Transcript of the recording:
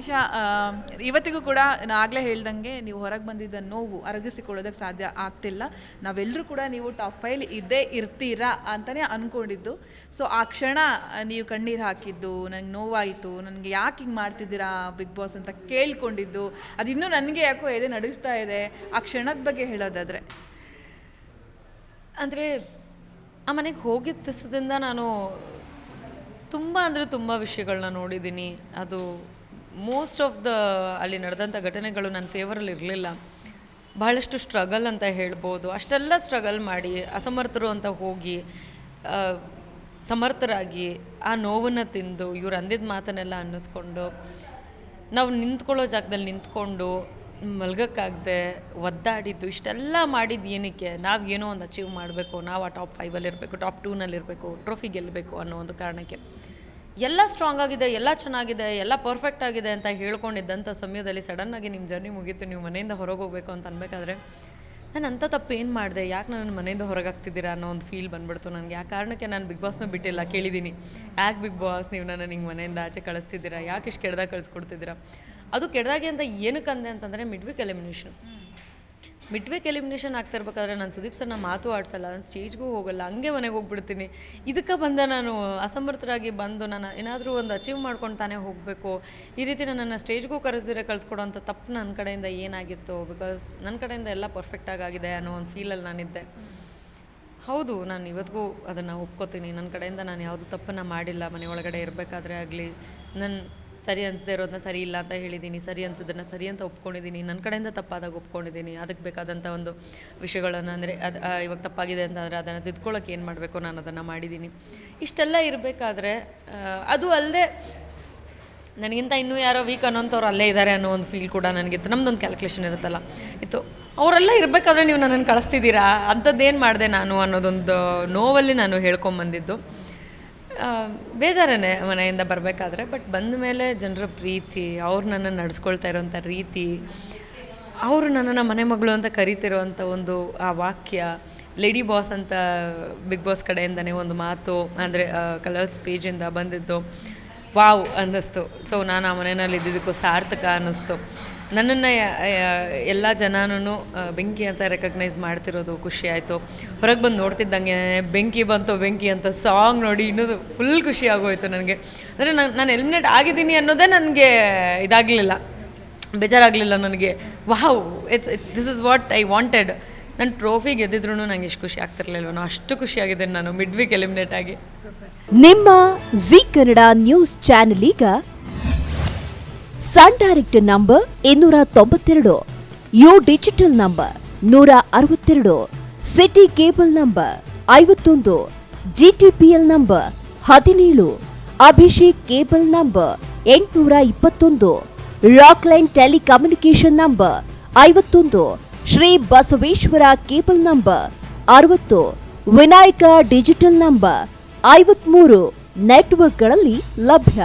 ನಿಶಾ, ಇವತ್ತಿಗೂ ಕೂಡ ನಾನು ಆಗಲೇ ಹೇಳ್ದಂಗೆ ನೀವು ಹೊರಗೆ ಬಂದಿದ್ದ ನೋವು ಅರಗಿಸಿಕೊಳ್ಳೋದಕ್ಕೆ ಸಾಧ್ಯ ಆಗ್ತಿಲ್ಲ. ನಾವೆಲ್ಲರೂ ಕೂಡ ನೀವು ಟಾಪ್ 5 ಇದ್ದೇ ಇರ್ತೀರಾ ಅಂತಲೇ ಅಂದ್ಕೊಂಡಿದ್ದು. ಸೊ ಆ ಕ್ಷಣ ನೀವು ಕಣ್ಣೀರು ಹಾಕಿದ್ದು, ನಂಗೆ ನೋವಾಯಿತು, ನನಗೆ ಯಾಕೆ ಹಿಂಗೆ ಮಾಡ್ತಿದ್ದೀರಾ ಬಿಗ್ ಬಾಸ್ ಅಂತ ಕೇಳ್ಕೊಂಡಿದ್ದು, ಅದು ಇನ್ನೂ ನನಗೆ ಯಾಕೋ ಎದೆ ನಡುಗಿಸ್ತಾ ಇದೆ. ಆ ಕ್ಷಣದ ಬಗ್ಗೆ ಹೇಳೋದಾದರೆ, ಅಂದರೆ ಆ ಮನೆಗೆ ಹೋಗಿದ್ದ ದಿವಸದಿಂದ ನಾನು ತುಂಬ ವಿಷಯಗಳನ್ನ ನೋಡಿದ್ದೀನಿ. ಅದು ಮೋಸ್ಟ್ ಆಫ್ ದ ಅಲ್ಲಿ ನಡೆದಂಥ ಘಟನೆಗಳು ನನ್ನ ಫೇವರಲ್ಲಿ ಇರಲಿಲ್ಲ. ಬಹಳಷ್ಟು ಸ್ಟ್ರಗಲ್ ಅಂತ ಹೇಳ್ಬೋದು. ಅಷ್ಟೆಲ್ಲ ಸ್ಟ್ರಗಲ್ ಮಾಡಿ ಅಸಮರ್ಥರು ಅಂತ ಹೋಗಿ ಸಮರ್ಥರಾಗಿ ಆ ನೋವನ್ನು ತಿಂದು ಇವ್ರು ಅಂದಿದ್ದ ಮಾತನ್ನೆಲ್ಲ ಅನ್ನಿಸ್ಕೊಂಡು ನಾವು ನಿಂತ್ಕೊಳ್ಳೋ ಜಾಗದಲ್ಲಿ ನಿಂತ್ಕೊಂಡು ಮಲ್ಗೋಕ್ಕಾಗದೆ ಒದ್ದಾಡಿದ್ದು, ಇಷ್ಟೆಲ್ಲ ಮಾಡಿದ್ದು ಏನಕ್ಕೆ? ನಾವು ಏನೋ ಒಂದು ಅಚೀವ್ ಮಾಡಬೇಕು, ನಾವು ಆ ಟಾಪ್ 5ಅಲ್ಲಿರಬೇಕು, ಟಾಪ್ 2ನಲ್ಲಿರಬೇಕು, ಟ್ರೋಫಿ ಗೆಲ್ಲಬೇಕು ಅನ್ನೋ ಒಂದು ಕಾರಣಕ್ಕೆ ಎಲ್ಲ ಸ್ಟ್ರಾಂಗ್ ಆಗಿದೆ, ಎಲ್ಲ ಚೆನ್ನಾಗಿದೆ, ಎಲ್ಲ ಪರ್ಫೆಕ್ಟ್ ಆಗಿದೆ ಅಂತ ಹೇಳ್ಕೊಂಡಿದ್ದಂಥ ಸಮಯದಲ್ಲಿ ಸಡನ್ನಾಗಿ ನಿಮ್ಮ ಜರ್ನಿ ಮುಗೀತು, ನೀವು ಮನೆಯಿಂದ ಹೊರಗೆ ಹೋಗಬೇಕು ಅಂತ ಅನ್ಬೇಕಾದ್ರೆ ನಾನು ಅಂಥ ತಪ್ಪು ಏನು ಮಾಡಿದೆ, ಯಾಕೆ ನಾನು ಮನೆಯಿಂದ ಹೊರಗೆ ಆಗ್ತಿದ್ದೀರಾ ಅನ್ನೋ ಒಂದು ಫೀಲ್ ಬಂದ್ಬಿಡ್ತು ನನಗೆ. ಆ ಕಾರಣಕ್ಕೆ ನಾನು ಬಿಗ್ ಬಾಸ್ನ ಬಿಟ್ಟಿಲ್ಲ. ಕೇಳಿದ್ದೀನಿ, ಯಾಕೆ ಬಿಗ್ ಬಾಸ್ ನೀವು ನನ್ನ ನಿಂಗೆ ಮನೆಯಿಂದ ಆಚೆ ಕಳಿಸ್ತಿದ್ದೀರಾ, ಯಾಕೆ ಇಷ್ಟು ಕೆಡ್ದಾಗ ಕಳಿಸ್ಕೊಡ್ತಿದ್ದೀರಾ? ಅದು ಕೆಡ್ದಾಗೆ ಅಂತ ಏನಕ್ಕೆ ಅಂದೆ ಅಂತಂದರೆ ಮಿಡ್ ವೀಕ್ ಎಲಿಮಿನೇಷನ್ ಆಗ್ತಿರ್ಬೇಕಾದ್ರೆ ನಾನು ಸುದೀಪ್ ಸರ್ನ ಮಾತು ಆಡಿಸಲ್ಲ, ನಾನು ಸ್ಟೇಜ್ಗೂ ಹೋಗಲ್ಲ, ಹಂಗೆ ಮನೆಗೆ ಹೋಗ್ಬಿಡ್ತೀನಿ. ಇದಕ್ಕೆ ಬಂದ ನಾನು ಅಸಮರ್ಥರಾಗಿ ಬಂದು ನಾನು ಏನಾದರೂ ಒಂದು ಅಚೀವ್ ಮಾಡ್ಕೊಂಡು ತಾನೇ ಹೋಗಬೇಕು, ಈ ರೀತಿ ನನ್ನನ್ನು ಸ್ಟೇಜ್ಗೂ ಕಳಿಸ್ಕೊಡೋ ಅಂಥ ತಪ್ಪು ನನ್ನ ಕಡೆಯಿಂದ ಏನಾಗಿತ್ತು? ಬಿಕಾಸ್ ನನ್ನ ಕಡೆಯಿಂದ ಎಲ್ಲ ಪರ್ಫೆಕ್ಟಾಗಿ ಆಗಿದೆ ಅನ್ನೋ ಒಂದು ಫೀಲಲ್ಲಿ ನಾನಿದ್ದೆ. ಹೌದು, ನಾನು ಇವತ್ತಿಗೂ ಅದನ್ನು ಒಪ್ಕೋತೀನಿ. ನನ್ನ ಕಡೆಯಿಂದ ನಾನು ಯಾವುದೂ ತಪ್ಪನ್ನು ಮಾಡಿಲ್ಲ. ಮನೆಯೊಳಗಡೆ ಇರಬೇಕಾದ್ರೆ ಆಗಲಿ ನಾನು ಸರಿ ಅನಿಸದೇ ಇರೋದನ್ನ ಸರಿ ಇಲ್ಲ ಅಂತ ಹೇಳಿದ್ದೀನಿ, ಸರಿ ಅನಿಸೋದನ್ನು ಸರಿ ಅಂತ ಒಪ್ಕೊಂಡಿದ್ದೀನಿ, ನನ್ನ ಕಡೆಯಿಂದ ತಪ್ಪಾದಾಗ ಒಪ್ಕೊಂಡಿದ್ದೀನಿ. ಅದಕ್ಕೆ ಬೇಕಾದಂಥ ಒಂದು ವಿಷಯಗಳನ್ನು ಅಂದರೆ ಅದು ಇವಾಗ ತಪ್ಪಾಗಿದೆ ಅಂತಂದರೆ ಅದನ್ನು ತಿದ್ಕೊಳ್ಳೋಕೆ ಏನು ಮಾಡಬೇಕು ನಾನು ಅದನ್ನು ಮಾಡಿದ್ದೀನಿ. ಇಷ್ಟೆಲ್ಲ ಇರಬೇಕಾದ್ರೆ ಅದು ಅಲ್ಲದೆ ನನಗಿಂತ ಇನ್ನೂ ಯಾರೋ ವೀಕ್ ಅನ್ನೋಂಥವ್ರು ಅಲ್ಲೇ ಇದ್ದಾರೆ ಅನ್ನೋ ಒಂದು ಫೀಲ್ ಕೂಡ ನನಗಿತ್ತು. ನಮ್ಮದೊಂದು ಕ್ಯಾಲ್ಕುಲೇಷನ್ ಇರುತ್ತಲ್ಲ ಇತ್ತು, ಅವರೆಲ್ಲ ಇರಬೇಕಾದ್ರೆ ನೀವು ನನ್ನನ್ನು ಕಳಿಸ್ತಿದ್ದೀರಾ, ಅಂಥದ್ದೇನು ಮಾಡಿದೆ ನಾನು ಅನ್ನೋದೊಂದು ನೋವಲ್ಲಿ ನಾನು ಹೇಳ್ಕೊಂಬಂದಿದ್ದು. ಬೇಜಾರೇ ಮನೆಯಿಂದ ಬರಬೇಕಾದ್ರೆ. ಬಟ್ ಬಂದ ಮೇಲೆ ಜನರ ಪ್ರೀತಿ, ಅವ್ರು ನನ್ನನ್ನು ನಡೆಸ್ಕೊಳ್ತಾ ಇರೋವಂಥ ರೀತಿ, ಅವರು ನನ್ನನ್ನು ಮನೆ ಮಗಳು ಅಂತ ಕರಿತಿರೋವಂಥ ಒಂದು ಆ ವಾಕ್ಯ, ಲೇಡಿ ಬಾಸ್ ಅಂತ ಬಿಗ್ ಬಾಸ್ ಕಡೆಯಿಂದನೇ ಒಂದು ಮಾತು, ಅಂದರೆ ಕಲರ್ಸ್ ಪೇಜಿಂದ ಬಂದಿದ್ದು ವಾವ್ ಅನ್ನಿಸ್ತು. ಸೊ ನಾನು ಆ ಮನೆಯಲ್ಲಿ ಇದ್ದಿದ್ದಕ್ಕೂ ಸಾರ್ಥಕ ಅನ್ನಿಸ್ತು. ನನ್ನನ್ನು ಎಲ್ಲ ಜನನೂ ಬೆಂಕಿ ಅಂತ ರೆಕಗ್ನೈಸ್ ಮಾಡ್ತಿರೋದು ಖುಷಿ ಆಯಿತು. ಹೊರಗೆ ಬಂದು ನೋಡ್ತಿದ್ದಂಗೆ ಬೆಂಕಿ ಅಂತ ಸಾಂಗ್ ನೋಡಿ ಇನ್ನೂ ಫುಲ್ ಖುಷಿ ಆಗೋಯ್ತು ನನಗೆ. ಅಂದರೆ ನಾನು ಎಲಿಮಿನೇಟ್ ಆಗಿದ್ದೀನಿ ಅನ್ನೋದೇ ನನಗೆ ಇದಾಗಲಿಲ್ಲ, ಬೇಜಾರಾಗಲಿಲ್ಲ ನನಗೆ. Wow, this is what I wanted. ನಾನು ಟ್ರೋಫಿ ಗೆದ್ದಿದ್ರು ನಂಗೆ ಎಷ್ಟು ಖುಷಿ ಆಗ್ತಿರ್ಲಿಲ್ವನೋ ಅಷ್ಟು ಖುಷಿಯಾಗಿದ್ದೇನೆ ನಾನು ಮಿಡ್ ವೀಕ್ ಎಲಿಮಿನೇಟ್ ಆಗಿ. ನಿಮ್ಮ ಜೀ ಕನ್ನಡ ನ್ಯೂಸ್ ಚಾನೆಲ್ ಈಗ Sun Direct number 292, U digital number 162, City cable number 51, GTPL number 17, Abhishek cable number 821, Rockline telecommunication number 51, Shri Basaveshwara cable number 60, Vinayaka digital number 53 ನೆಟ್ವರ್ಕ್ಗಳಲ್ಲಿ ಲಭ್ಯ.